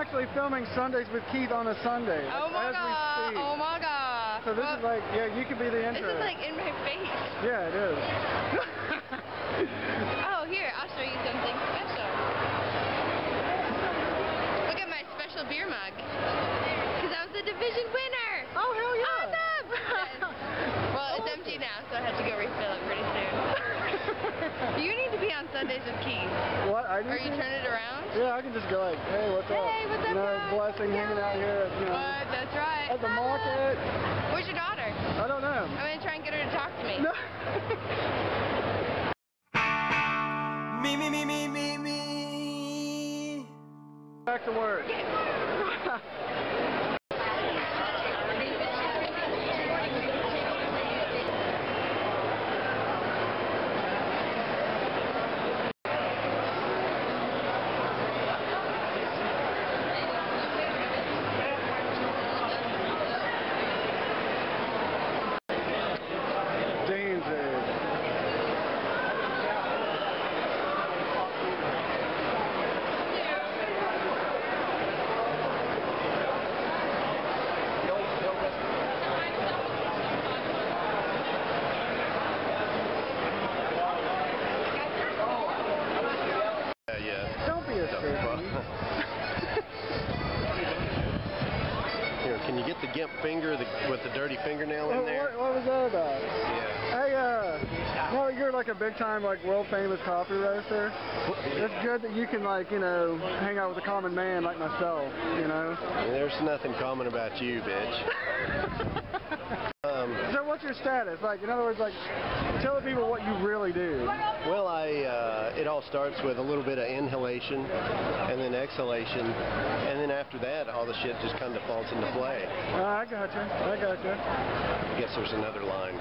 actually filming Sundays with Keith on a Sunday. Like, oh my god! Oh my god! So this is like, yeah, you could be the intro. This is like in my face. Yeah, it is. Oh, here, I'll show you something special. Look at my special beer mug. Because I was the division winner. Oh, hell yeah. Awesome! Well, it's empty now, so I have to go refill it pretty soon. You need to be on Sundays with Keith. What? I do? Or you turn it around? Yeah, I can just go like, hey, what's up? Hey, what's up, you know, guys? Blessing hanging out here at, you know, That's right. at the market. Where's your daughter? I don't know. I'm going to try and get her to talk to me. No. Me. Back to work. Don't be a sissy. Here, can you get the gimp finger with the dirty fingernail in there? What was that about? Yeah. Hey, now that you're like a big time, like world famous coffee roaster, it's good that you can, like, you know, hang out with a common man like myself, you know? There's nothing common about you, bitch. So what's your status? Like, in other words, like, tell the people what you really do. Well, it all starts with a little bit of inhalation and then exhalation, and then after that, all the shit just kind of falls into play. I gotcha. I guess there's another line.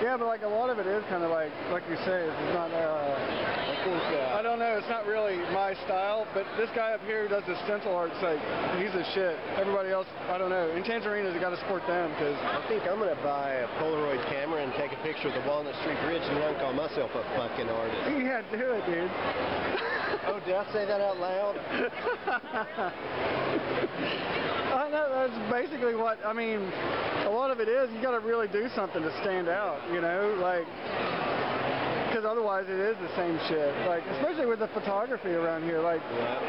Yeah, but like a lot of it is kind of like you say, it's not, I don't know, it's not really my style, but this guy up here who does the stencil art, it's like, he's a shit. Everybody else, I don't know. In Tanzarina's, you got to support them, because I think I'm going to buy a Polaroid camera and take a picture of the Walnut Street Bridge and then call myself a fucking artist. Yeah, do it, dude. Oh, did I say that out loud? I know, that's basically what, I mean, a lot of it is, you got to really do something to stand out, you know, like, because otherwise it is the same shit, like, especially with the photography around here, like,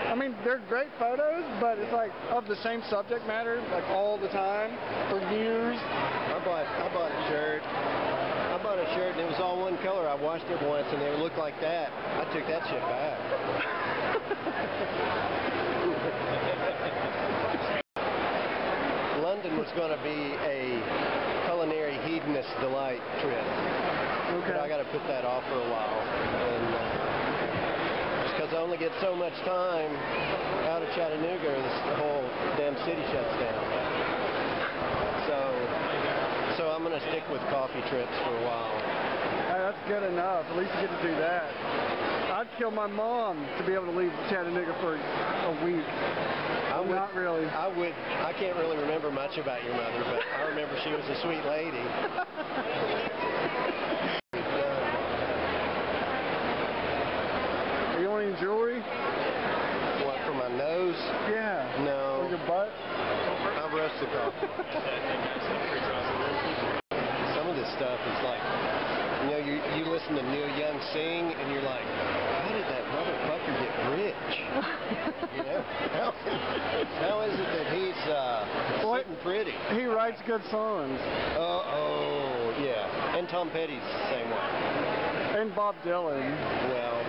I mean, they're great photos, but it's like, of the same subject matter, like, all the time, for years. I bought a shirt. I bought a shirt and it was all one color. I washed it once and it looked like that. I took that shit back. London was going to be a culinary hedonist delight trip. Okay. But I got to put that off for a while. And just because I only get so much time out of Chattanooga, the whole damn city shuts down. So I'm going to stick with coffee trips for a while. That's good enough. At least you get to do that. I'd kill my mom to be able to leave Chattanooga for a week. Not really. I can't really remember much about your mother, but I remember she was a sweet lady. Are you wanting jewelry? What, for my nose? Yeah. No. For your butt? I've roasted coffee. Some of this stuff is like, you know, you listen to Neil Young sing and you're like, how did that motherfucker get rich? You know? How is it that he's sitting pretty? He writes good songs. Oh, yeah. And Tom Petty's the same way. And Bob Dylan. Well,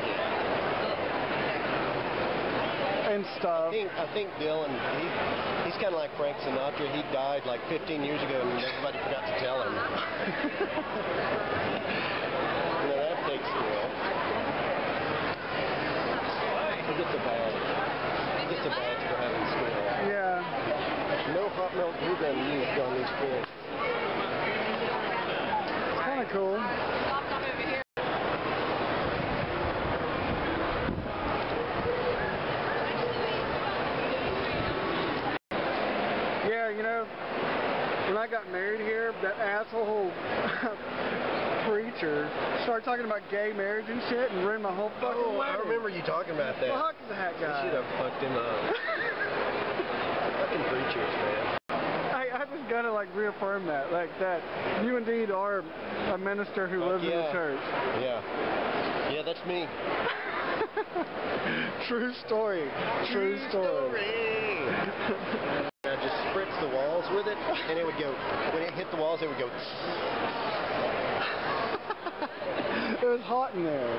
and stuff. I think Dylan, he's kind of like Frank Sinatra. He died like 15 years ago and everybody forgot to tell him. You know, that takes skill. He gets a badge. He gets a badge for having skill. Yeah. No hot milk glue gun used on these fish. It's kind of cool. Yeah, you know, when I got married here, that asshole preacher started talking about gay marriage and shit and ruined my whole fucking wedding. I remember you talking about that. Fuck that You guy. should have fucked him up. Fucking preachers, man. I just gotta like reaffirm that, like that you indeed are a minister who lives in the church. Yeah. Yeah, that's me. True story. True story. I just spritz the walls with it, and it would go, when it hit the walls, it would go. It was hot in there.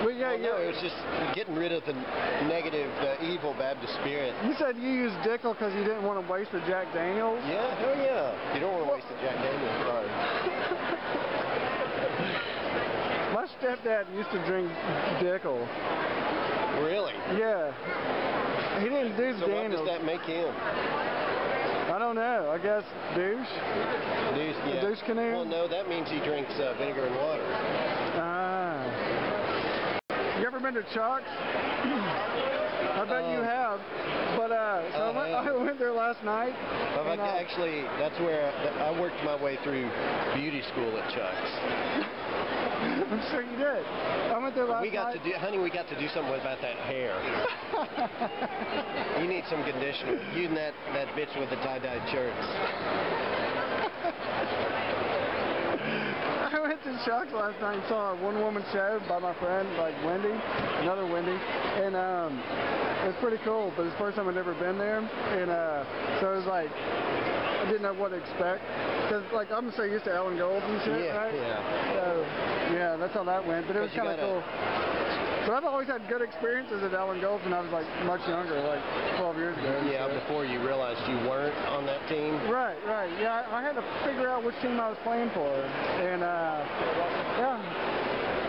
Well, yeah, No, it was just getting rid of the negative, evil Baptist spirit. You said you used Dickel because you didn't want to waste the Jack Daniels? Yeah, hell yeah. You don't want to waste the Jack Daniels, sorry. My stepdad used to drink Dickel. Really? Yeah. He didn't do So Daniels. what does that make him? I don't know. I guess douche? Douche, yeah. Douche canoe? Well, no, that means he drinks vinegar and water. Ah. You ever been to Chuck's? I bet you have. But so I went there last night. And, Actually, that's where I worked my way through beauty school at Chuck's. I'm sure you did. I went there last night. Honey, we got to do something about that hair. You need some conditioner. You and that bitch with the tie-dyed shirts. I went to Chuck's last night and saw a one-woman show by my friend, like Wendy, another Wendy, and it was pretty cool, but it's the first time I'd ever been there, and so it was like, I didn't know what to expect, because like I'm so used to Ellen Gold and shit, right? Yeah. So, yeah, that's how that went, but it was kind of cool. But I've always had good experiences at Ellen Gold when I was like much younger, like 12 years ago. Yeah, before you realized you weren't on that team. Right. Yeah, I had to figure out which team I was playing for, and yeah.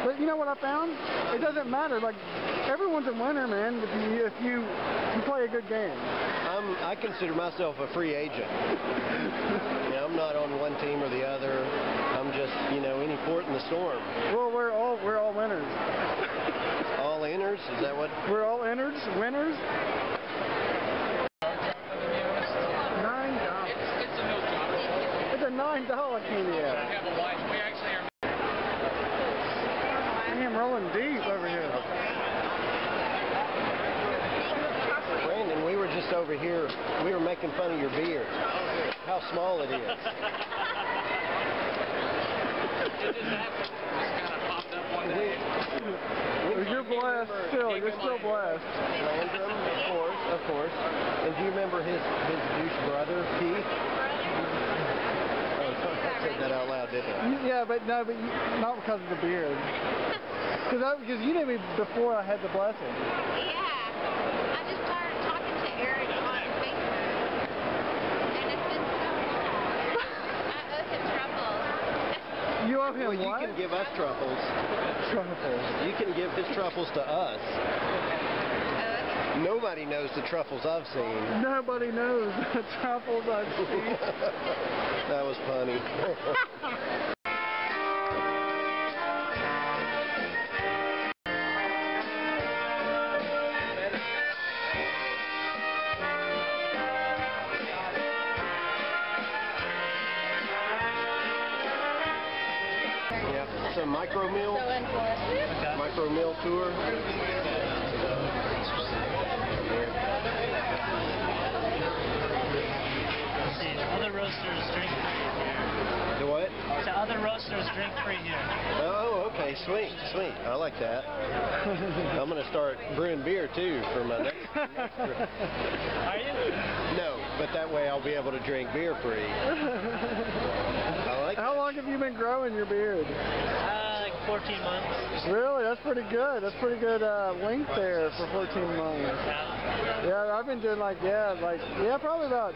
But you know what I found? It doesn't matter. Like everyone's a winner, man. If you play a good game. I consider myself a free agent. I'm not on one team or the other. I'm just, any port in the storm. Well, we're all winners. All inners? Is that what? We're all winners. $9. It's a $9 candy app. Damn, rolling deep over here. Brandon, we were just over here. We were making fun of your beard. How small it is. It just happened. It just kind of popped up one day. You're blessed still. You're still blessed. Landrum, of course. And do you remember his douche brother, Keith? Oh, I said that out loud, didn't I? Yeah, but not because of the beard. Because you knew me before I had the blessing. Yeah. I just started talking to Eric on Facebook. And it's been so long. I owe him truffles. You owe him Well, what? you can give us truffles. Truffles. You can give his truffles to us. Nobody knows the truffles I've seen. Nobody knows the truffles I've seen. That was funny. It's a micro mill. So in for it. Micro mill tour. Other roasters drink free here. The what? So other roasters drink free here. Oh, okay, sweet. I like that. I'm gonna start brewing beer too for my next Are you? No, but that way I'll be able to drink beer free. I like How that. long have you been growing your beard? Like 14 months. Really? That's pretty good. That's pretty good length there for 14 months. Yeah, I've been doing probably about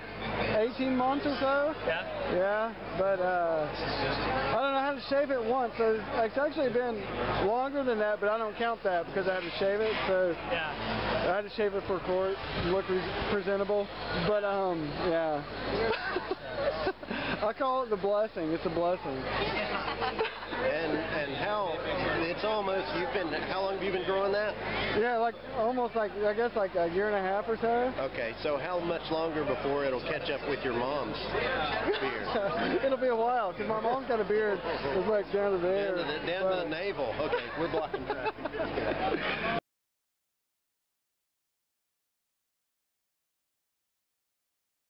18 months or so. Yeah? Yeah, but I don't know how to shave it once. So it's actually been longer than that, but I don't count that because I had to shave it. So Yeah. I had to shave it for court, look presentable. But yeah. I call it the blessing. It's a blessing. And how it's almost how long have you been growing that? Yeah, like almost like I guess like a year and a half or so. Okay, so how much longer before it'll catch up with your mom's beard? It'll be a while because my mom's got a beard that's like down to there. Down to the navel. Okay, we're blocking traffic.